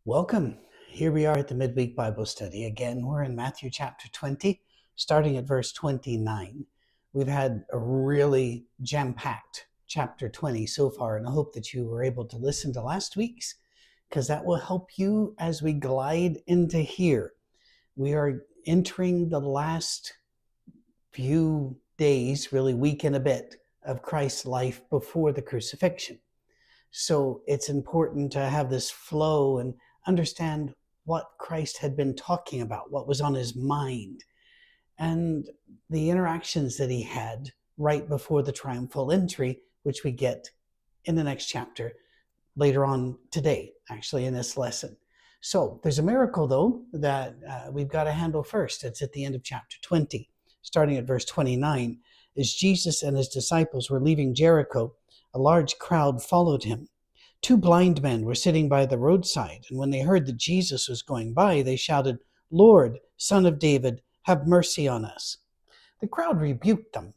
Welcome. Here we are at the Midweek Bible Study. Again, we're in Matthew chapter 20, starting at verse 29. We've had a really jam-packed chapter 20 so far, and I hope that you were able to listen to last week's, because that will help you as we glide into here. We are entering the last few days, really week and a bit, of Christ's life before the crucifixion. So it's important to have this flow and understand what Christ had been talking about, what was on his mind, and the interactions that he had right before the triumphal entry, which we get in the next chapter later on today, actually in this lesson. So there's a miracle, though, that we've got to handle first. It's at the end of chapter 20, starting at verse 29. As Jesus and his disciples were leaving Jericho, a large crowd followed him. 2 blind men were sitting by the roadside, and when they heard that Jesus was going by, they shouted, "Lord, Son of David, have mercy on us." The crowd rebuked them,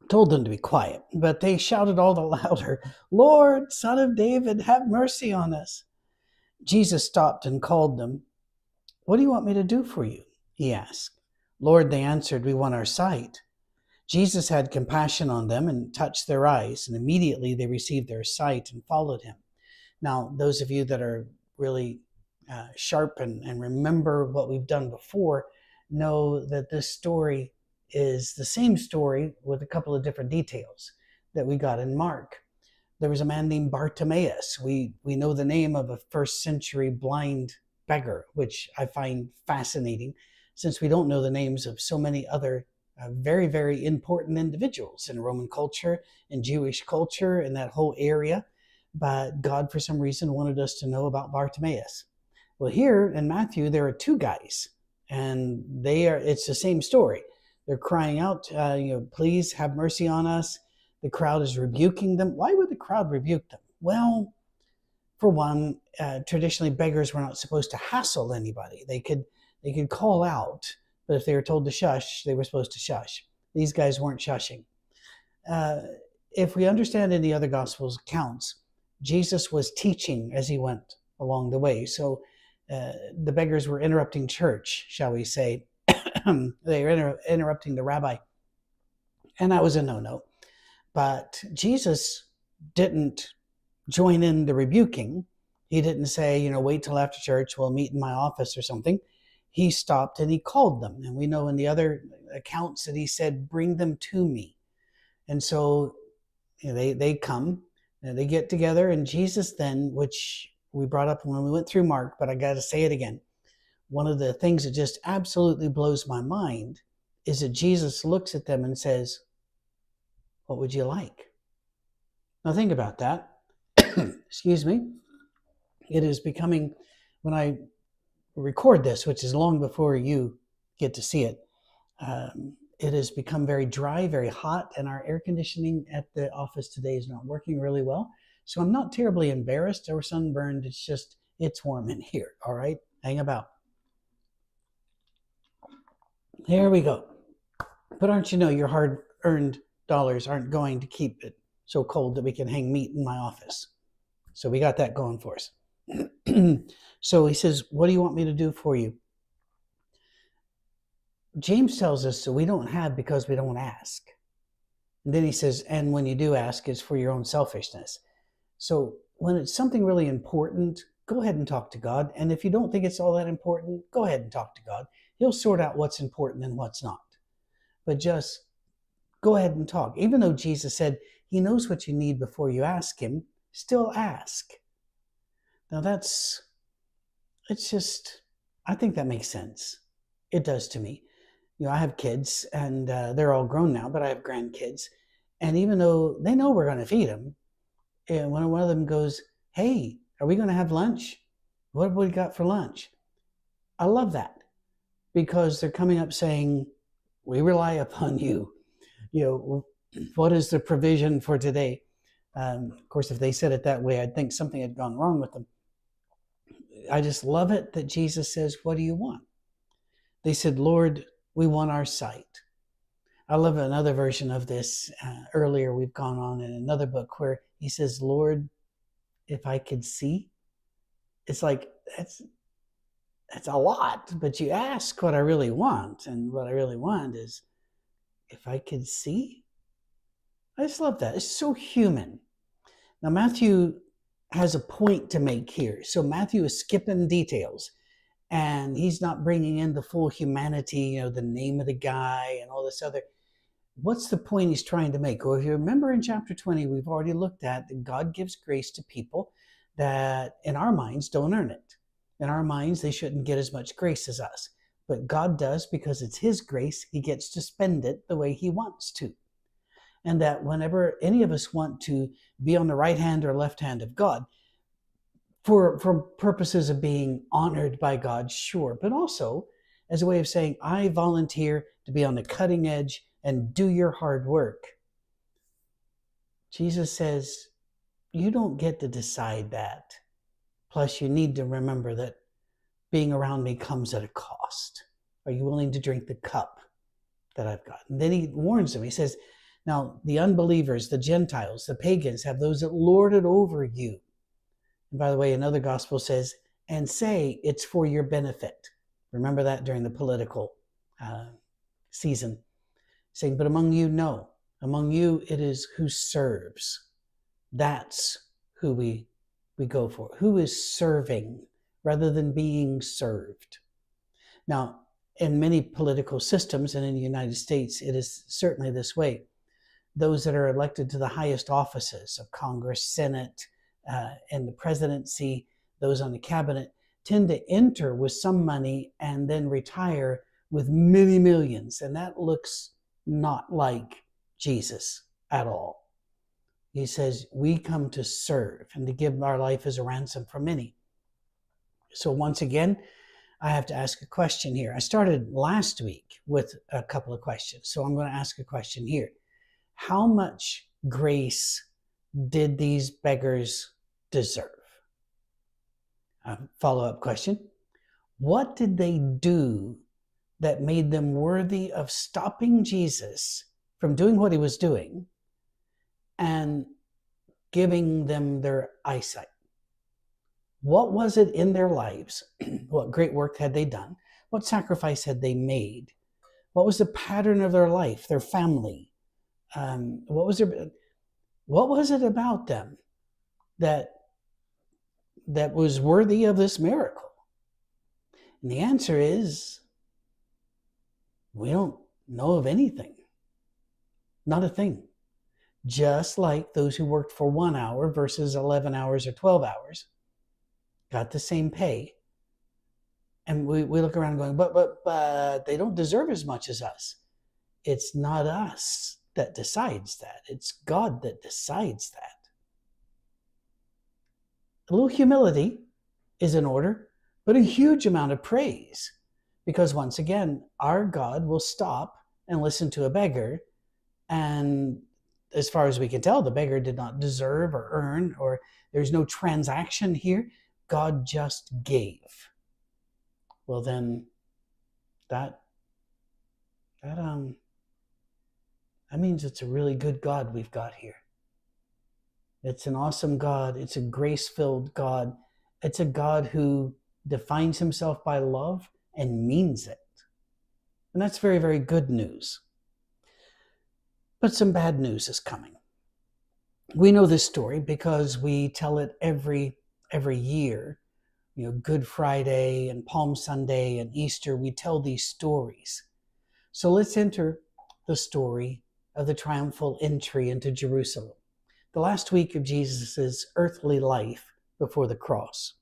told them to be quiet, but they shouted all the louder, "Lord, Son of David, have mercy on us." Jesus stopped and called them. "What do you want me to do for you?" he asked. "Lord," they answered, "we want our sight." Jesus had compassion on them and touched their eyes, and immediately they received their sight and followed him. Now, those of you that are really sharp and remember what we've done before know that this story is the same story with a couple of different details that we got in Mark. There was a man named Bartimaeus. We know the name of a first century blind beggar, which I find fascinating since we don't know the names of so many other very, very important individuals in Roman culture, in Jewish culture, in that whole area. But God, for some reason, wanted us to know about Bartimaeus. Well, here in Matthew, there are 2 guys, and it's the same story. They're crying out, "Please have mercy on us." The crowd is rebuking them. Why would the crowd rebuke them? Well, for one, traditionally beggars were not supposed to hassle anybody. They could call out, but if they were told to shush, they were supposed to shush. These guys weren't shushing. If we understand in the other Gospels accounts, Jesus was teaching as he went along the way. So the beggars were interrupting church, shall we say. They were interrupting the rabbi. And that was a no-no. But Jesus didn't join in the rebuking. He didn't say, wait till after church, we'll meet in my office or something. He stopped and he called them. And we know in the other accounts that he said, "Bring them to me." And so they come, and they get together, and Jesus then, which we brought up when we went through Mark, but I got to say it again. One of the things that just absolutely blows my mind is that Jesus looks at them and says, "What would you like?" Now think about that. Excuse me. It is becoming, when I record this, which is long before you get to see it, it has become very dry, very hot, and our air conditioning at the office today is not working really well. So I'm not terribly embarrassed or sunburned. It's warm in here. All right, hang about. There we go. But aren't you know your hard-earned dollars aren't going to keep it so cold that we can hang meat in my office. So we got that going for us. So he says, "What do you want me to do for you?" James tells us that we don't have because we don't ask. And then he says, "And when you do ask, it's for your own selfishness." So when it's something really important, go ahead and talk to God. And if you don't think it's all that important, go ahead and talk to God. He'll sort out what's important and what's not. But just go ahead and talk. Even though Jesus said he knows what you need before you ask him, still ask. Now I think that makes sense. It does to me. I have kids, and they're all grown now, but I have grandkids. And even though they know we're going to feed them, and when one of them goes, "Hey, are we going to have lunch? What have we got for lunch?" I love that, because they're coming up saying, "We rely upon you. What is the provision for today?" Of course, if they said it that way, I'd think something had gone wrong with them. I just love it that Jesus says, "What do you want?" They said, "Lord, we want our sight." I love another version of this. Earlier, we've gone on in another book where he says, "Lord, if I could see." It's like, that's a lot, but you ask what I really want. And what I really want is, if I could see. I just love that. It's so human. Now, Matthew has a point to make here. So Matthew is skipping details, and he's not bringing in the full humanity, the name of the guy and all this other. What's the point he's trying to make? Well, if you remember in chapter 20, we've already looked at that God gives grace to people that in our minds don't earn it. In our minds, they shouldn't get as much grace as us. But God does, because it's his grace. He gets to spend it the way he wants to. And that whenever any of us want to be on the right hand or left hand of God, for purposes of being honored by God, sure, but also as a way of saying, I volunteer to be on the cutting edge and do your hard work. Jesus says, you don't get to decide that. Plus, you need to remember that being around me comes at a cost. Are you willing to drink the cup that I've got? And then he warns them. He says, now, the unbelievers, the Gentiles, the pagans have those that lord it over you. And by the way, another gospel says, and say it's for your benefit. Remember that during the political season. Saying, but among you, no. Among you, it is who serves. That's who we go for. Who is serving rather than being served. Now, in many political systems, and in the United States, it is certainly this way. Those that are elected to the highest offices of Congress, Senate, and the presidency, those on the cabinet, tend to enter with some money and then retire with many millions. And that looks not like Jesus at all. He says, we come to serve and to give our life as a ransom for many. So once again, I have to ask a question here. I started last week with a couple of questions. So I'm going to ask a question here. How much grace did these beggars deserve? Follow-up question. What did they do that made them worthy of stopping Jesus from doing what he was doing and giving them their eyesight? What was it in their lives? What great work had they done? What sacrifice had they made? What was the pattern of their life, their family? What was it about them that was worthy of this miracle? And the answer is, we don't know of anything. Not a thing. Just like those who worked for 1 hour versus 11 hours or 12 hours got the same pay. And we look around going, but they don't deserve as much as us. It's not us that decides that. It's God that decides that. A little humility is in order, but a huge amount of praise. Because once again, our God will stop and listen to a beggar. And as far as we can tell, the beggar did not deserve or earn, or there's no transaction here. God just gave. Well, then that means it's a really good God we've got here. It's an awesome God. It's a grace-filled God. It's a God who defines himself by love and means it. And that's very, very good news. But some bad news is coming. We know this story because we tell it every year. Good Friday and Palm Sunday and Easter, we tell these stories. So let's enter the story of the triumphal entry into Jerusalem, the last week of Jesus' earthly life before the cross.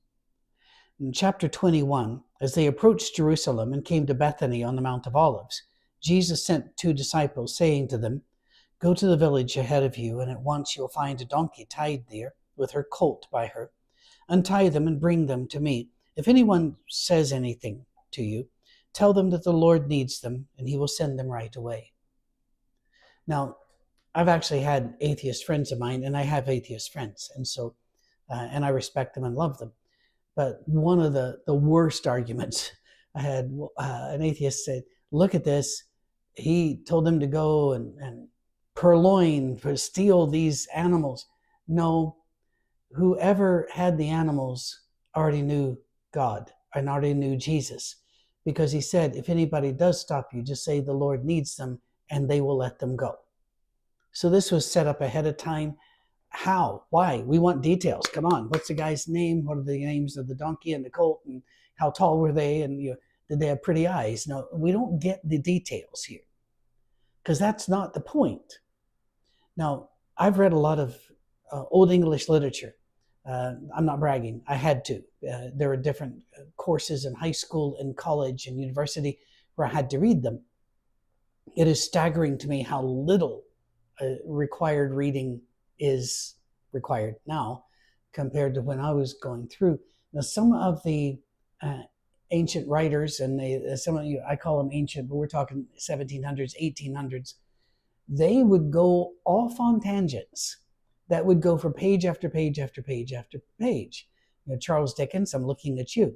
In chapter 21, as they approached Jerusalem and came to Bethany on the Mount of Olives, Jesus sent 2 disciples, saying to them, go to the village ahead of you, and at once you'll find a donkey tied there with her colt by her. Untie them and bring them to me. If anyone says anything to you, tell them that the Lord needs them, and he will send them right away. Now, I've actually had atheist friends of mine, and I have atheist friends, and so, and I respect them and love them. But one of the worst arguments I had, an atheist said, look at this. He told them to go and purloin, steal these animals. No, whoever had the animals already knew God and already knew Jesus, because he said, if anybody does stop you, just say the Lord needs them and they will let them go. So this was set up ahead of time. How? Why? We want details. Come on. What's the guy's name? What are the names of the donkey and the colt? And how tall were they? And did they have pretty eyes? No, we don't get the details here, because that's not the point. Now, I've read a lot of Old English literature. I'm not bragging. I had to. There were different courses in high school and college and university where I had to read them. It is staggering to me how little required reading is required now compared to when I was going through. Now, some of the ancient writers, and some of you, I call them ancient, but we're talking 1700s, 1800s, they would go off on tangents that would go for page after page after page after page. Charles Dickens, I'm looking at you.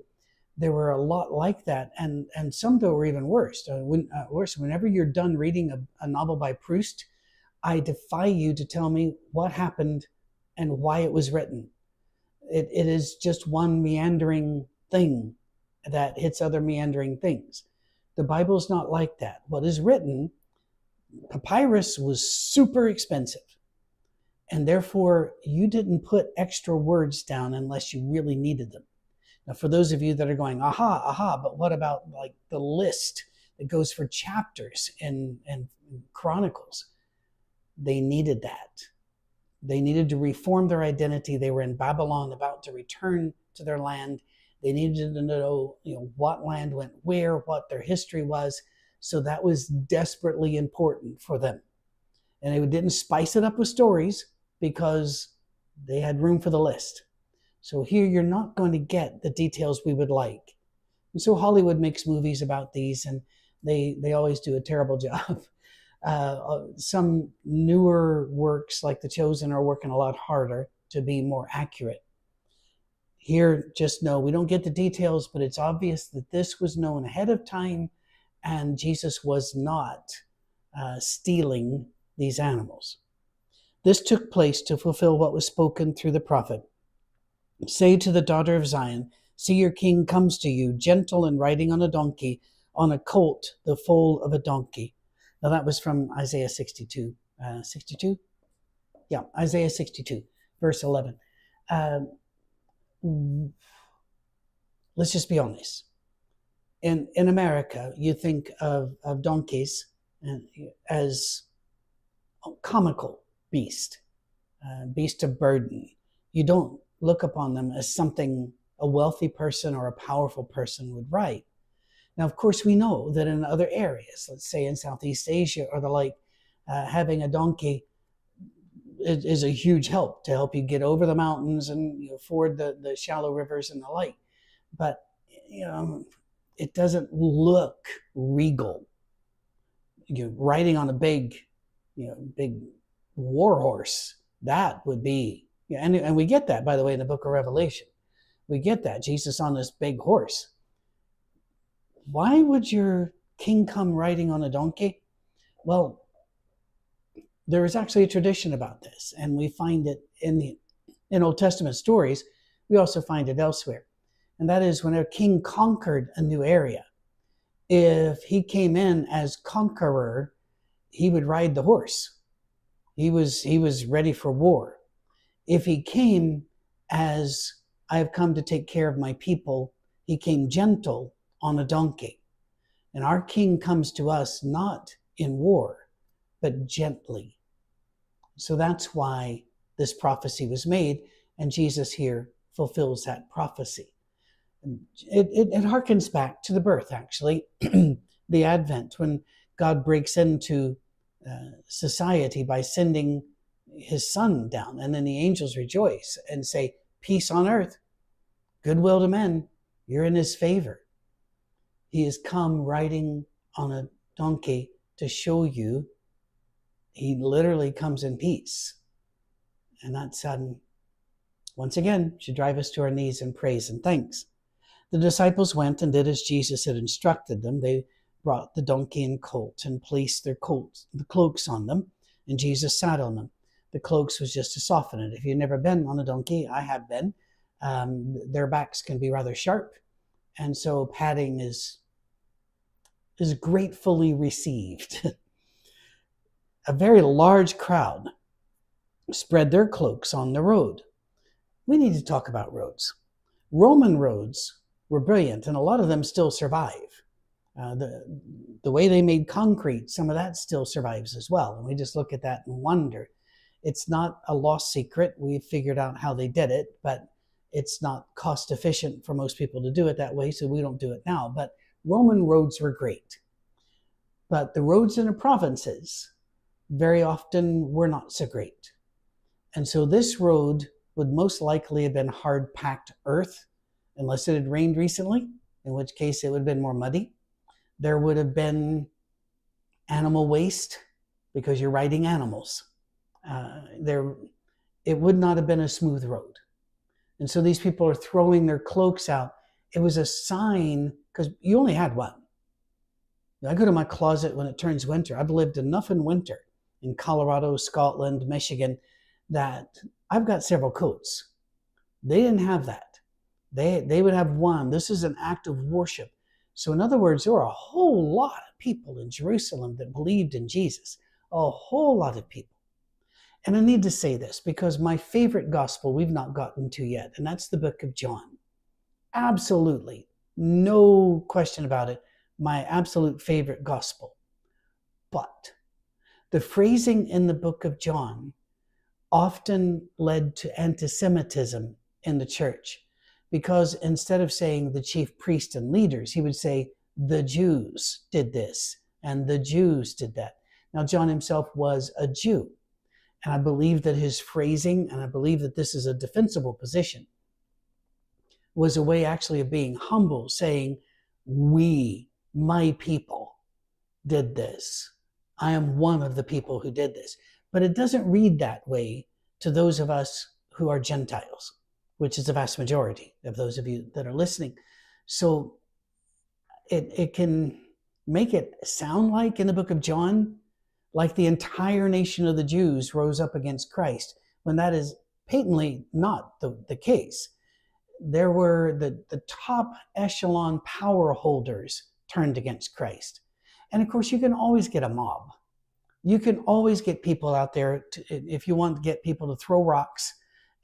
There were a lot like that, and some that were even worse. Worse, whenever you're done reading a novel by Proust, I defy you to tell me what happened and why it was written. It is just one meandering thing that hits other meandering things. The Bible's not like that. What is written, papyrus was super expensive, and therefore you didn't put extra words down unless you really needed them. Now, for those of you that are going, aha, but what about like the list that goes for chapters and Chronicles? They needed that. They needed to reform their identity. They were in Babylon, about to return to their land. They needed to know, what land went where, what their history was. So that was desperately important for them. And they didn't spice it up with stories because they had room for the list. So here you're not going to get the details we would like. And so Hollywood makes movies about these, and they always do a terrible job. Some newer works like The Chosen are working a lot harder to be more accurate. Here, just know we don't get the details, but it's obvious that this was known ahead of time, and Jesus was not stealing these animals. This took place to fulfill what was spoken through the prophet. Say to the daughter of Zion, see, your king comes to you, gentle and riding on a donkey, on a colt, the foal of a donkey. Now that was from Isaiah 62. 62? Yeah, Isaiah 62, verse 11. Let's just be honest. In America, you think of donkeys as a comical beast of burden. You don't look upon them as something a wealthy person or a powerful person would ride. Now, of course, we know that in other areas, let's say in Southeast Asia or the like, having a donkey is a huge help to help you get over the mountains and ford the shallow rivers and the like. But, it doesn't look regal. You're riding on a big war horse. That would be, and we get that, by the way, in the book of Revelation. We get that, Jesus on this big horse. Why would your king come riding on a donkey? Well, there is actually a tradition about this, and we find it in Old Testament stories. We also find it elsewhere. And that is when a king conquered a new area. If he came in as conqueror, he would ride the horse. He was ready for war. If he came as, I have come to take care of my people, he came gentle on a donkey. And our king comes to us not in war, but gently. So that's why this prophecy was made, and Jesus here fulfills that prophecy. It harkens back to the birth, actually, the Advent, when God breaks into society by sending his son down, and then the angels rejoice and say, peace on earth, goodwill to men, you're in his favor. He has come riding on a donkey to show you he literally comes in peace. And that, once again, should drive us to our knees in praise and thanks. The disciples went and did as Jesus had instructed them. They brought the donkey and colt and placed the cloaks on them, and Jesus sat on them. The cloaks was just to soften it. If you've never been on a donkey, I have been. Their backs can be rather sharp, and so padding is gratefully received. A very large crowd spread their cloaks on the road. We need to talk about roads. Roman roads were brilliant, and a lot of them still survive. The way they made concrete, some of that still survives as well. And we just look at that and wonder. It's not a lost secret. We've figured out how they did it, but it's not cost efficient for most people to do it that way, so we don't do it now. But Roman roads were great. But the roads in the provinces very often were not so great. And so this road would most likely have been hard-packed earth, unless it had rained recently, in which case it would have been more muddy. There would have been animal waste, because you're riding animals. It would not have been a smooth road. And so these people are throwing their cloaks out. It was a sign, because you only had one. I go to my closet when it turns winter. I've lived enough in winter in Colorado, Scotland, Michigan, that I've got several coats. They didn't have that. They would have one. This is an act of worship. So in other words, there were a whole lot of people in Jerusalem that believed in Jesus. A whole lot of people. And I need to say this because my favorite gospel we've not gotten to yet, and that's the book of John. Absolutely, no question about it, my absolute favorite gospel. But the phrasing in the book of John often led to anti-Semitism in the church, because instead of saying the chief priests and leaders, he would say the Jews did this and the Jews did that. Now, John himself was a Jew, and I believe that his phrasing, and I believe that this is a defensible position, was a way actually of being humble, saying, we, my people, did this. I am one of the people who did this. But it doesn't read that way to those of us who are Gentiles, which is the vast majority of those of you that are listening. So it can make it sound like in the book of John, like the entire nation of the Jews rose up against Christ, when that is patently not the case. There were the top echelon power holders turned against Christ. And of course, you can always get a mob. You can always get people out there, if you want to get people to throw rocks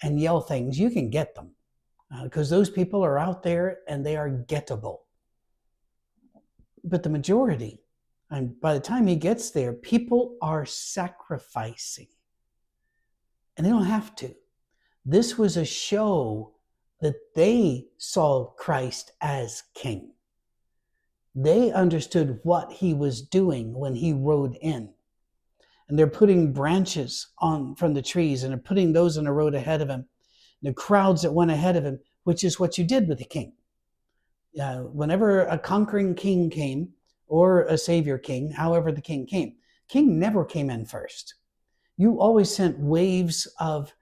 and yell things, you can get them. Because those people are out there and they are gettable. But the majority, and by the time he gets there, people are sacrificing. And they don't have to. This was a show that they saw Christ as king. They understood what he was doing when he rode in. And they're putting branches on from the trees, and they're putting those on the road ahead of him. The crowds that went ahead of him, which is what you did with the king. Whenever a conquering king came, or a savior king, however the king came, king never came in first. You always sent waves of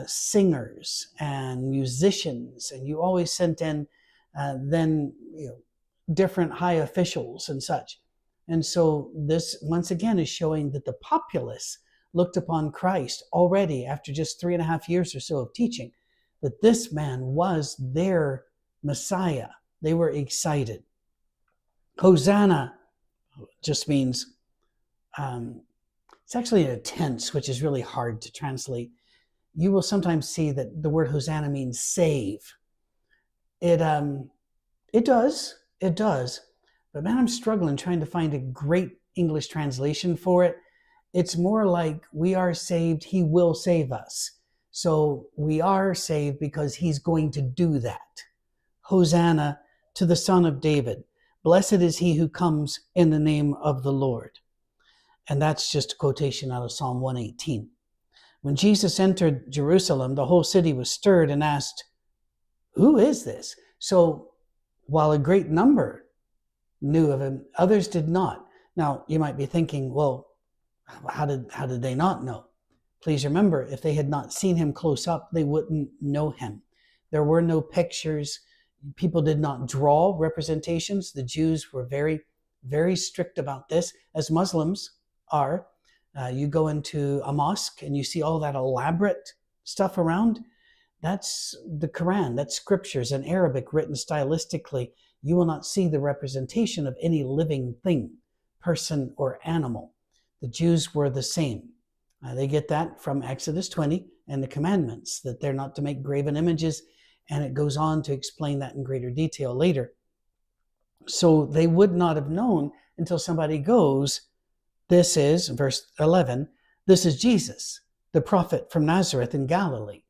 singers and musicians, and you always sent in then different high officials and such. And so this, once again, is showing that the populace looked upon Christ already after just 3.5 years or so of teaching, that this man was their Messiah. They were excited. Hosanna just means, it's actually a tense, which is really hard to translate. You will sometimes see that the word Hosanna means save. It does. But man, I'm struggling trying to find a great English translation for it. It's more like we are saved, he will save us. So we are saved because he's going to do that. Hosanna to the Son of David. Blessed is he who comes in the name of the Lord. And that's just a quotation out of Psalm 118. When Jesus entered Jerusalem, the whole city was stirred and asked, who is this? So while a great number knew of him, others did not. Now, you might be thinking, well, how did they not know? Please remember, if they had not seen him close up, they wouldn't know him. There were no pictures. People did not draw representations. The Jews were very, very strict about this, as Muslims are. You go into a mosque and you see all that elaborate stuff around. That's the Quran, that's scriptures in Arabic written stylistically. You will not see the representation of any living thing, person or animal. The Jews were the same. They get that from Exodus 20 and the commandments, that they're not to make graven images, and it goes on to explain that in greater detail later. So they would not have known until somebody goes, this is, verse 11, this is Jesus, the prophet from Nazareth in Galilee.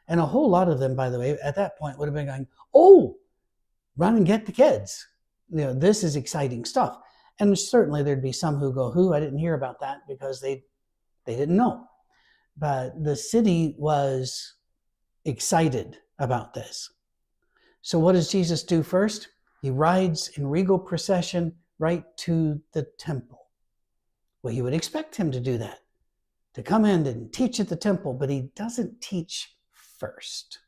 And a whole lot of them, by the way, at that point would have been going, oh, run and get the kids. This is exciting stuff. And certainly there'd be some who go, I didn't hear about that, because they didn't know. But the city was excited about this. So what does Jesus do first? He rides in regal procession right to the temple. Well, you would expect him to do that, to come in and teach at the temple, but he doesn't teach first.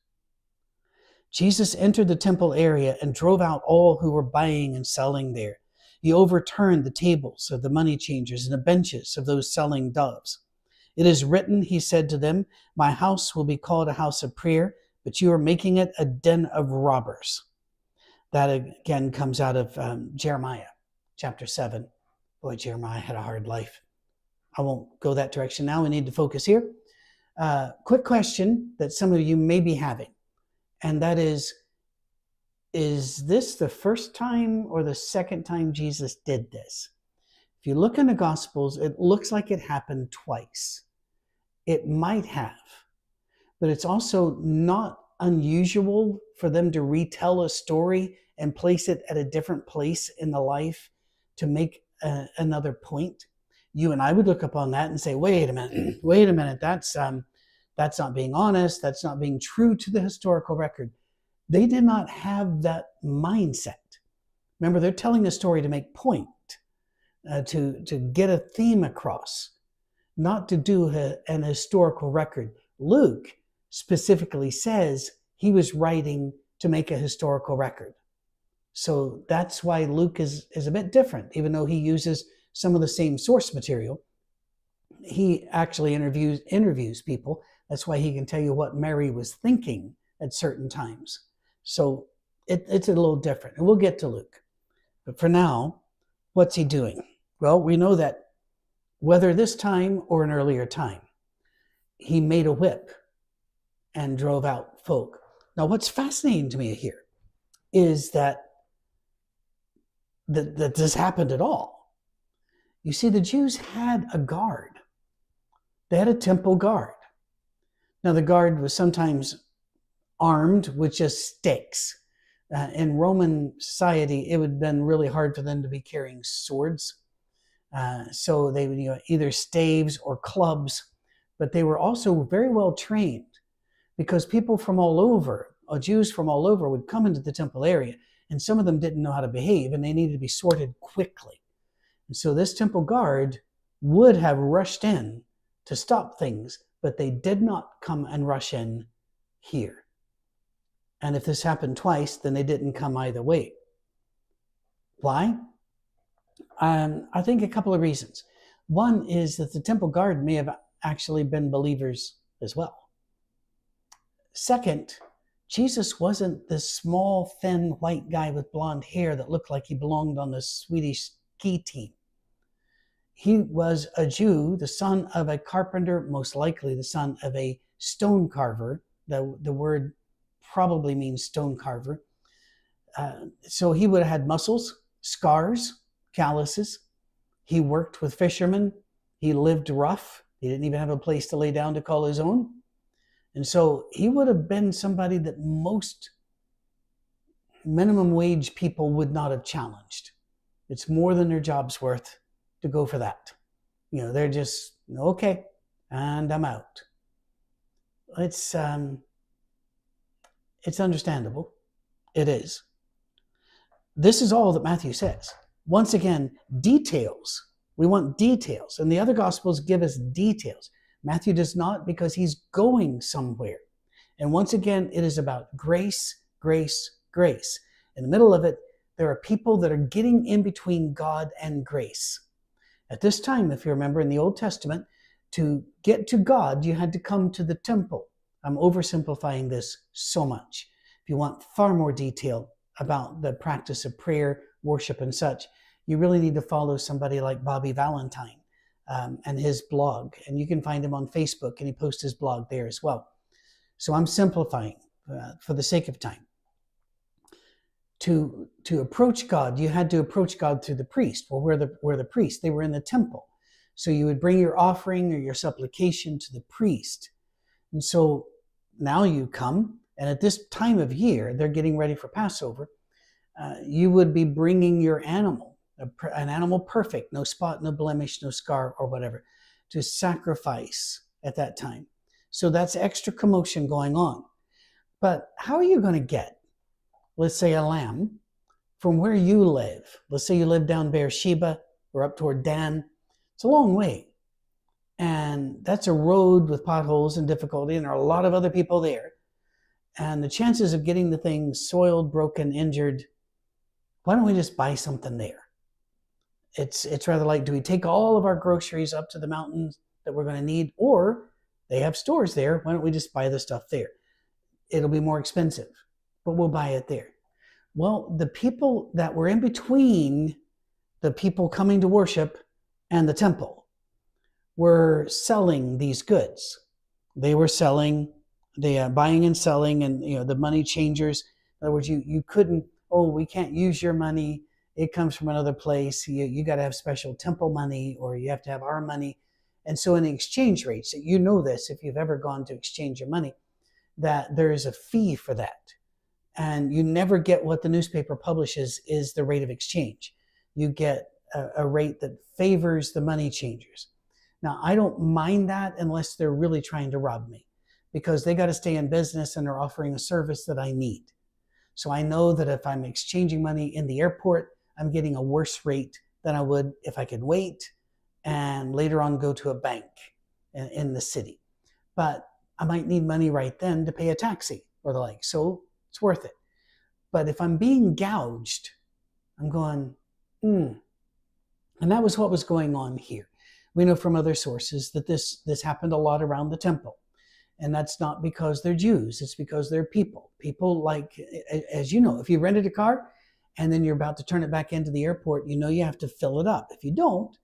Jesus entered the temple area and drove out all who were buying and selling there. He overturned the tables of the money changers and the benches of those selling doves. It is written, he said to them, my house will be called a house of prayer, but you are making it a den of robbers. That again comes out of Jeremiah chapter 7. Boy, Jeremiah had a hard life. I won't go that direction now. We need to focus here. Quick question that some of you may be having, and that is this the first time or the second time Jesus did this? If you look in the Gospels, it looks like it happened twice. It might have, but it's also not unusual for them to retell a story and place it at a different place in the life to make another point. You and I would look upon that and say, wait a minute, that's not being honest, that's not being true to the historical record. They did not have that mindset. Remember, they're telling a story to make point, to get a theme across, not to do an historical record. Luke specifically says he was writing to make a historical record. So that's why Luke is a bit different, even though he uses some of the same source material. He actually interviews people. That's why he can tell you what Mary was thinking at certain times. So it's a little different, and we'll get to Luke. But for now, what's he doing? Well, we know that whether this time or an earlier time, he made a whip and drove out folk. Now, what's fascinating to me here is that this happened at all. You see, the Jews had a guard. They had a temple guard. Now, the guard was sometimes armed with just sticks. In Roman society, it would have been really hard for them to be carrying swords. So they would either staves or clubs, but they were also very well trained, because people from all over, or Jews from all over, would come into the temple area, and some of them didn't know how to behave, and they needed to be sorted quickly. And so this temple guard would have rushed in to stop things, but they did not come and rush in here. And if this happened twice, then they didn't come either way. Why? I think a couple of reasons. One is that the temple guard may have actually been believers as well. Second, Jesus wasn't this small, thin, white guy with blonde hair that looked like he belonged on the Swedish ski team. He was a Jew, the son of a carpenter, most likely the son of a stone carver. The word probably means stone carver. So he would have had muscles, scars, calluses. He worked with fishermen. He lived rough. He didn't even have a place to lay down to call his own. And so he would have been somebody that most minimum wage people would not have challenged. It's more than their job's worth to go for that. They're just, okay, and I'm out. It's understandable. It is. This is all that Matthew says. Once again, details. We want details. And the other Gospels give us details. Matthew does not, because he's going somewhere. And once again, it is about grace, grace, grace. In the middle of it, there are people that are getting in between God and grace. At this time, if you remember in the Old Testament, to get to God, you had to come to the temple. I'm oversimplifying this so much. If you want far more detail about the practice of prayer, worship, and such, you really need to follow somebody like Bobby Valentine and his blog. And you can find him on Facebook, and he posts his blog there as well. So I'm simplifying for the sake of time. To approach God, you had to approach God through the priest. Well, we're the priest. They were in the temple. So you would bring your offering or your supplication to the priest. And so now you come, and at this time of year, they're getting ready for Passover. You would be bringing your animal, an animal perfect, no spot, no blemish, no scar, or whatever, to sacrifice at that time. So that's extra commotion going on. But how are you going to get, let's say, a lamb from where you live? Let's say you live down Beersheba or up toward Dan. It's a long way. And that's a road with potholes and difficulty, and there are a lot of other people there. And the chances of getting the thing soiled, broken, injured, why don't we just buy something there? It's rather like, do we take all of our groceries up to the mountains that we're going to need? Or they have stores there. Why don't we just buy the stuff there? It'll be more expensive, but we'll buy it there. Well, the people that were in between the people coming to worship and the temple were selling these goods. They were selling, buying and selling, and the money changers. In other words, you couldn't, we can't use your money. It comes from another place. You got to have special temple money, or you have to have our money. And so in the exchange rates, you know this if you've ever gone to exchange your money, that there is a fee for that. And you never get what the newspaper publishes is the rate of exchange. You get a rate that favors the money changers. Now, I don't mind that unless they're really trying to rob me, because they got to stay in business and they're offering a service that I need. So I know that if I'm exchanging money in the airport, I'm getting a worse rate than I would if I could wait and later on go to a bank in the city. But I might need money right then to pay a taxi or the like. So it's worth it. But if I'm being gouged, I'm going, And that was what was going on here. We know from other sources that this happened a lot around the temple. And that's not because they're Jews. It's because they're people. People like, as you know, if you rented a car and then you're about to turn it back into the airport, you have to fill it up. If you don't,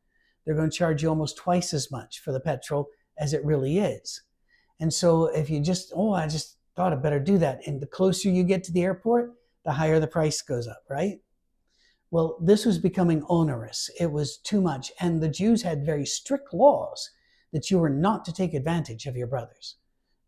they're going to charge you almost twice as much for the petrol as it really is. And so if you just, I just thought I'd better do that. And the closer you get to the airport, the higher the price goes up, right? Well, this was becoming onerous. It was too much. And the Jews had very strict laws that you were not to take advantage of your brothers.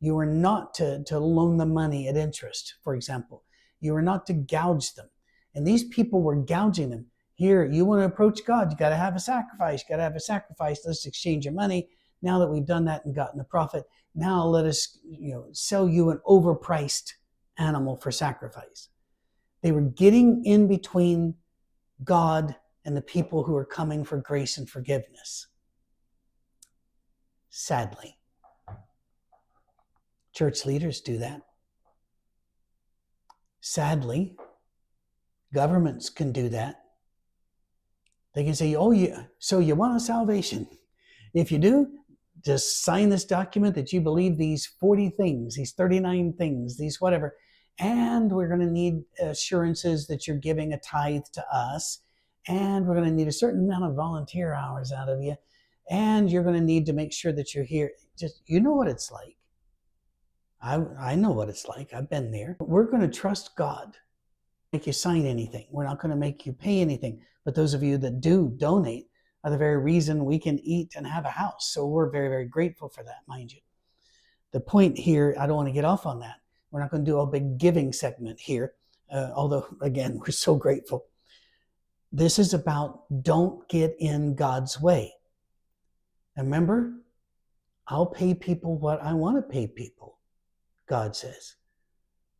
You were not to loan them money at interest, for example. You were not to gouge them. And these people were gouging them. Here, you want to approach God, you got to have a sacrifice. You got to have a sacrifice. Let's exchange your money. Now that we've done that and gotten the profit, now let us sell you an overpriced animal for sacrifice. They were getting in between God and the people who are coming for grace and forgiveness. Sadly, church leaders do that. Sadly, governments can do that. They can say, so you want a salvation? If you do, just sign this document that you believe these 40 things, these 39 things, these whatever. And we're going to need assurances that you're giving a tithe to us. And we're going to need a certain amount of volunteer hours out of you. And you're going to need to make sure that you're here. Just, you know what it's like. I know what it's like. I've been there. We're going to trust God. Make you sign anything. We're not going to make you pay anything. But those of you that do donate are the very reason we can eat and have a house. So we're very, very grateful for that, mind you. The point here, I don't want to get off on that. We're not going to do a big giving segment here, although, again, we're so grateful. This is about don't get in God's way. And remember, I'll pay people what I want to pay people, God says.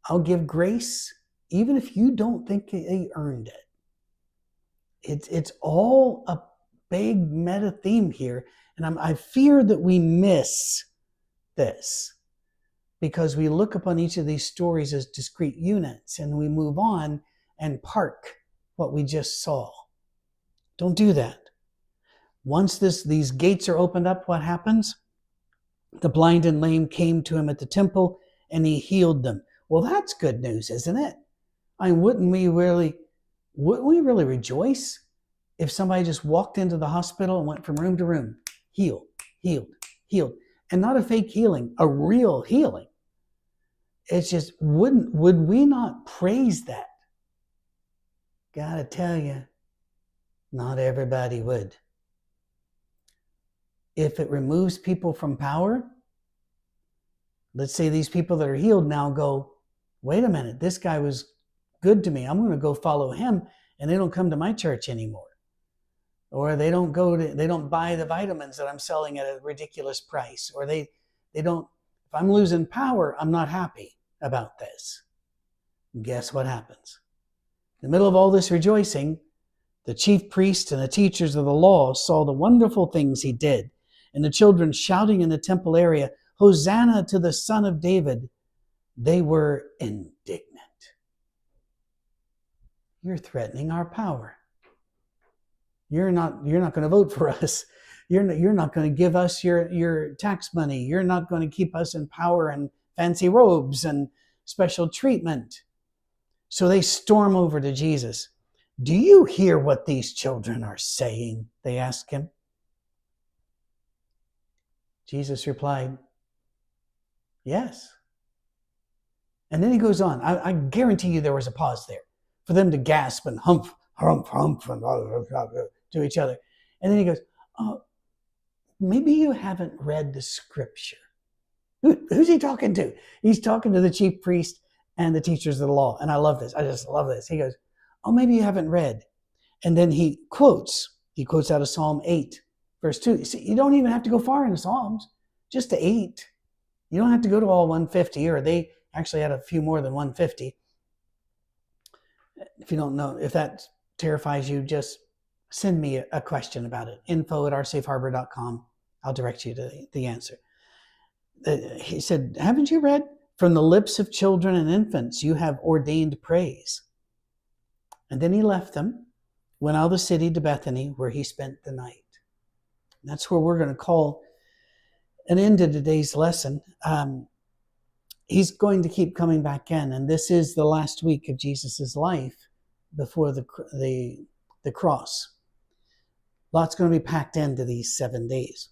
I'll give grace even if you don't think they earned it. It's all a big meta theme here. And I fear that we miss this because we look upon each of these stories as discrete units and we move on and park what we just saw. Don't do that. Once these gates are opened up, what happens? The blind and lame came to him at the temple, and he healed them. Well, that's good news, isn't it? I mean, wouldn't we really rejoice if somebody just walked into the hospital and went from room to room, healed, healed, healed, and not a fake healing, a real healing? It's just, would we not praise that? Gotta tell you, not everybody would. If it removes people from power, let's say these people that are healed now go, wait a minute, this guy was good to me. I'm going to go follow him, and they don't come to my church anymore. Or they don't buy the vitamins that I'm selling at a ridiculous price. Or they don't, if I'm losing power, I'm not happy about this. And guess what happens? In the middle of all this rejoicing, the chief priests and the teachers of the law saw the wonderful things he did, and the children shouting in the temple area, Hosanna to the Son of David. They were indignant. You're threatening our power. You're not going to vote for us. You're not going to give us your tax money. You're not going to keep us in power and fancy robes and special treatment. So they storm over to Jesus. Do you hear what these children are saying? They ask him. Jesus replied, yes. And then he goes on. I guarantee you there was a pause there for them to gasp and humph, and to each other. And then he goes, oh, maybe you haven't read the scripture. Who's he talking to? He's talking to the chief priest and the teachers of the law. And I love this. I just love this. He goes, oh, maybe you haven't read. And then he quotes out of Psalm 8, verse 2. See, you don't even have to go far in the Psalms, just to 8. You don't have to go to all 150, or they actually had a few more than 150. If you don't know, if that terrifies you, just send me a question about it. info@oursafeharbor.com. I'll direct you to the answer. He said, haven't you read? From the lips of children and infants, you have ordained praise. And then he left them, went out of the city to Bethany, where he spent the night. And that's where we're going to call an end to today's lesson. He's going to keep coming back in, and this is the last week of Jesus' life before the cross. Lots going to be packed into these 7 days.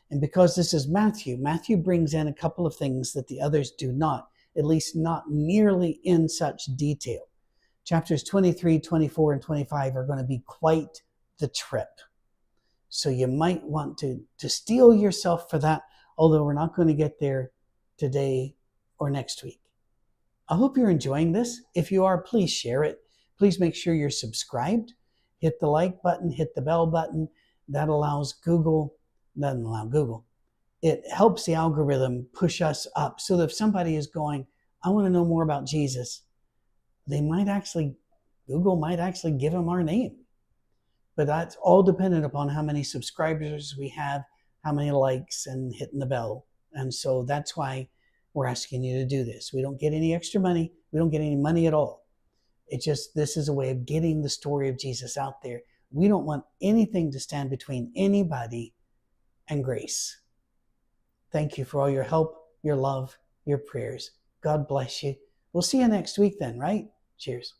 And because this is Matthew brings in a couple of things that the others do not, at least not nearly in such detail. Chapters 23, 24, and 25 are going to be quite the trip. So you might want to steel yourself for that, although we're not going to get there today or next week. I hope you're enjoying this. If you are, please share it. Please make sure you're subscribed. Hit the like button, hit the bell button. That allows Google. Doesn't allow Google. It helps the algorithm push us up so that if somebody is going, I want to know more about Jesus, Google might actually give them our name. But that's all dependent upon how many subscribers we have, how many likes, and hitting the bell. And so that's why we're asking you to do this. We don't get any extra money. We don't get any money at all. This is a way of getting the story of Jesus out there. We don't want anything to stand between anybody and grace. Thank you for all your help, your love, your prayers. God bless you. We'll see you next week then, right? Cheers.